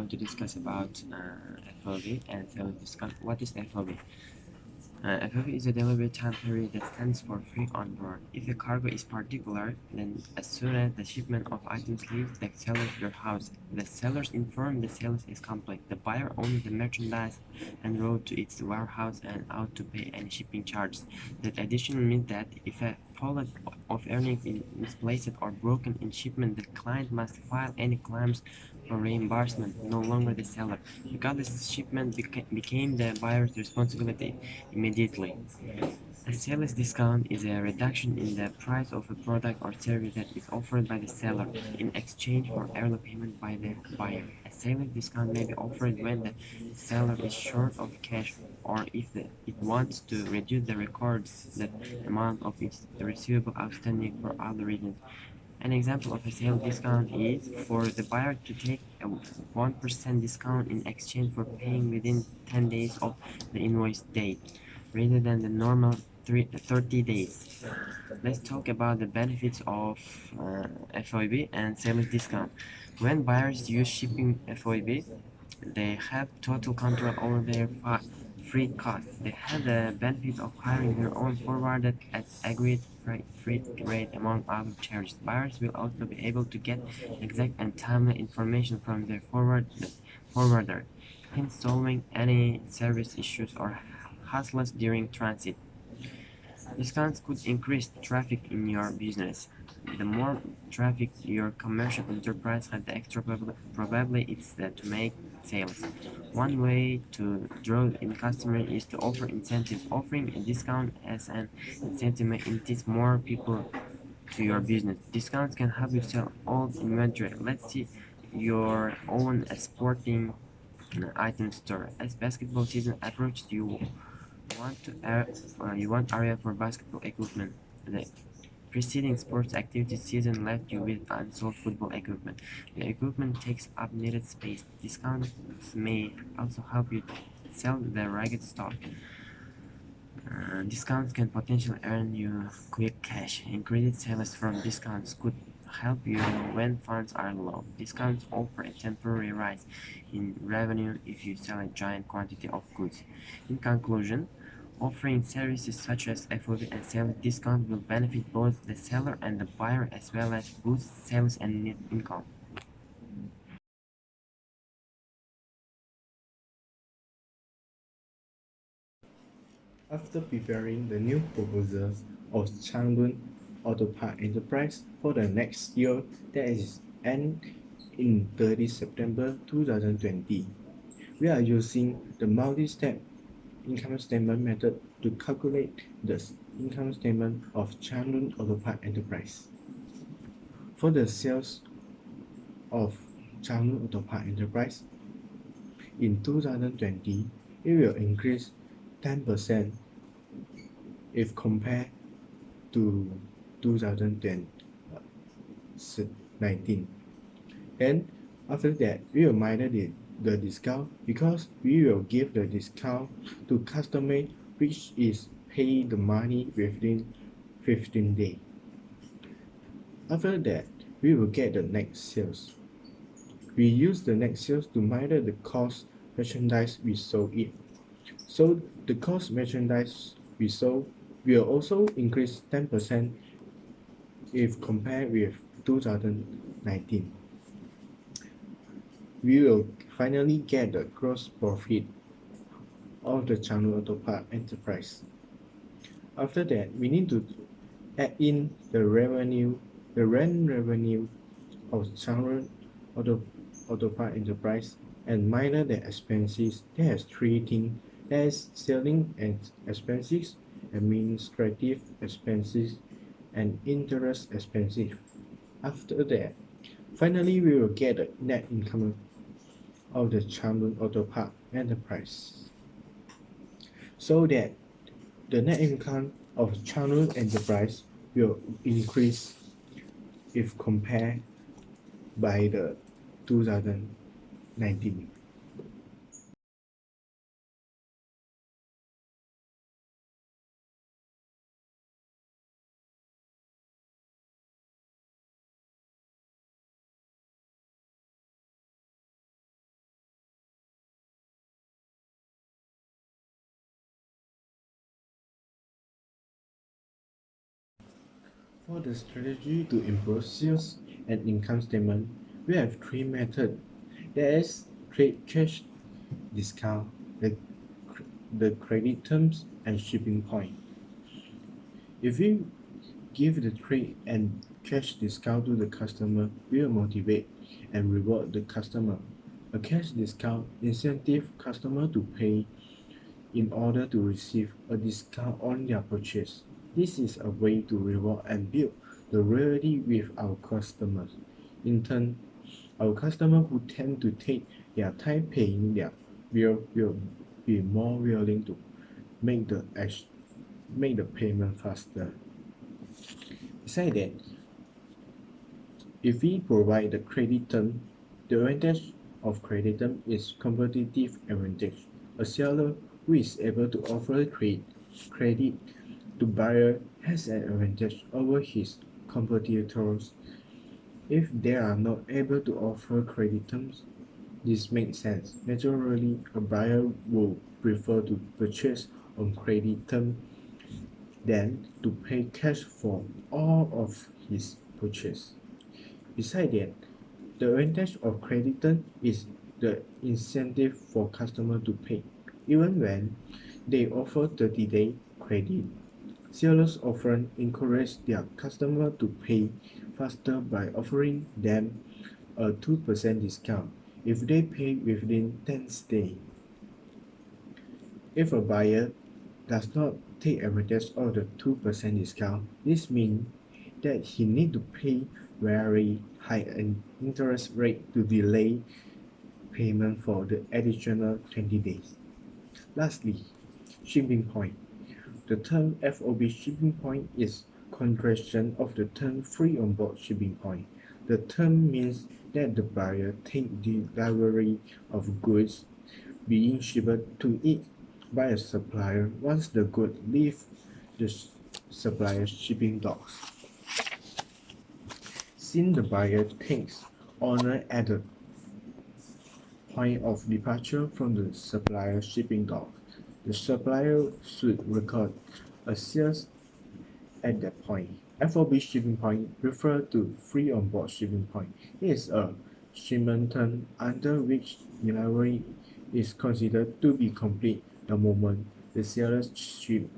going to discuss about FOB and sales discount. What is FOB? FOB is a delivery time period that stands for free on board. If a cargo is particular, then as soon as the shipment of items leaves the seller's warehouse, the sellers inform the sales is complete. The buyer owns the merchandise and road to its warehouse and out to pay any shipping charges. That addition means that if a pallet of earnings is misplaced or broken in shipment, the client must file any claims for reimbursement, no longer the seller, because the shipment became the buyer's responsibility immediately. A sales discount is a reduction in the price of a product or service that is offered by the seller in exchange for early payment by the buyer. A sales discount may be offered when the seller is short of cash or if it wants to reduce the amount of its receivable outstanding for other reasons. An example of a sales discount is for the buyer to take a 1% discount in exchange for paying within 10 days of the invoice date, rather than the normal 30 days. Let's talk about the benefits of FOB and sales discount. When buyers use shipping FOB, they have total control over their freight costs. They have the benefit of hiring their own forwarder at agreed freight rate among other charges. Buyers will also be able to get exact and timely information from their forwarder, hence solving any service issues or hassles during transit. Discounts could increase traffic in your business. The more traffic your commercial enterprise has, the extra probably it's to make sales. One way to draw in customers is to offer incentives. Offering a discount as an incentive may entice more people to your business. Discounts can help you sell old inventory. Let's see your own sporting item store. As basketball season approaches, you want area for basketball equipment. The preceding sports activity season left you with unsold football equipment. The equipment takes up needed space. Discounts may also help you sell the ragged stock. Discounts can potentially earn you quick cash. Increased sales from discounts could help you when funds are low. Discounts offer a temporary rise in revenue if you sell a giant quantity of goods. In conclusion, offering services such as FOB and sales discount will benefit both the seller and the buyer as well as boost sales and net income. After preparing the new proposals of Changlun Auto Park Enterprise for the next year that is end in 30 September 2020, we are using the multi-step income statement method to calculate the income statement of Changlun Auto Park Enterprise. For the sales of Changlun Auto Park Enterprise in 2020, it will increase 10% if compared to 2019. And after that, we will minus the discount because we will give the discount to customer which is pay the money within 15 days. After that, we will get the net sales. We use the net sales to minus the cost merchandise we sold it. So the cost merchandise we sold will also increase 10% if compared with 2019. We will finally get the gross profit of the Changlun Auto Park enterprise. After that, we need to add in the rent revenue of Changlun Auto Park enterprise and minus the expenses. There's three things. There's selling expenses, administrative expenses, and interest expenses. After that, finally we will get the net income of the Changlun Auto Park enterprise. So that the net income of Changlun enterprise will increase if compared by the 2019. For the strategy to improve sales and income statement, we have three methods. There is trade cash discount, the credit terms, and shipping point. If we give the trade and cash discount to the customer, we will motivate and reward the customer. A cash discount incentive customer to pay in order to receive a discount on their purchase. This is a way to reward and build the loyalty with our customers. In turn, our customers who tend to take their time paying their bill will be more willing to make make the payment faster. Besides that, if we provide the credit term, the advantage of credit term is competitive advantage. A seller who is able to offer credit to buyer has an advantage over his competitors. If they are not able to offer credit terms, this makes sense. Naturally, a buyer will prefer to purchase on credit term than to pay cash for all of his purchase. Besides that, the advantage of credit term is the incentive for customer to pay. Even when they offer 30-day credit, sellers often encourage their customer to pay faster by offering them a 2% discount if they pay within 10 days. If a buyer does not take advantage of the 2% discount, this means that he need to pay very high interest rate to delay payment for the additional 20 days. Lastly, shipping point. The term FOB shipping point is contraction of the term free on board shipping point. The term means that the buyer takes delivery of goods being shipped to it by a supplier once the goods leave the supplier's shipping docks. Since the buyer takes owner at the point of departure from the supplier's shipping dock, the supplier should record a sales at that point. FOB shipping point refers to free on board shipping point. It is a shipment term under which delivery is considered to be complete the moment the seller ships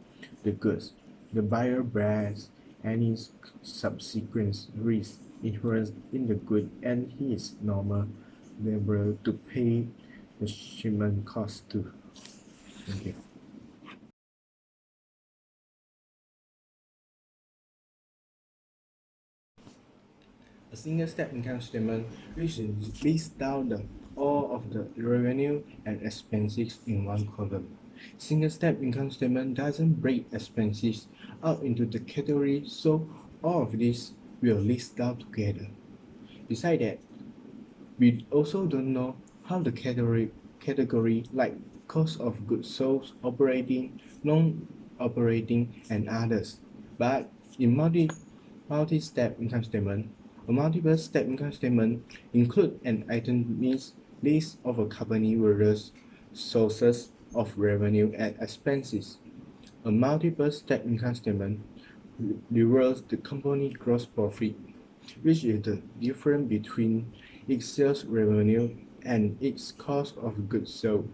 the goods. The buyer bears any subsequent risk inherent in the good and he is normal liable to pay the shipment cost too. Thank you. A single step income statement which lists down all of the revenue and expenses in one column. Single step income statement doesn't break expenses out into the categories, so all of these will list down together. Besides that, we also don't know how the category like cost of goods sold, operating, non-operating, and others. But in multi-step income statement, a multiple step income statement includes an itemized list of a company various sources of revenue and expenses. A multiple step income statement reveals the company gross profit, which is the difference between its sales revenue and its cost of goods sold,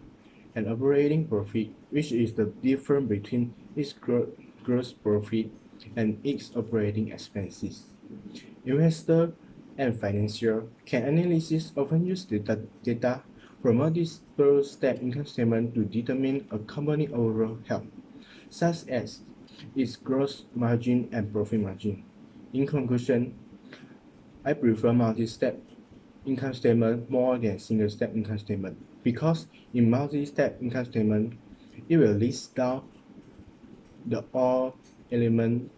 and operating profit, which is the difference between its gross profit and its operating expenses. Investor and financial can analysis often use data from multiple step income statement to determine a company overall health, such as its gross margin and profit margin. In conclusion, I prefer multi-step income statement more than single-step income statement because in multi-step income statement, it will list down the all element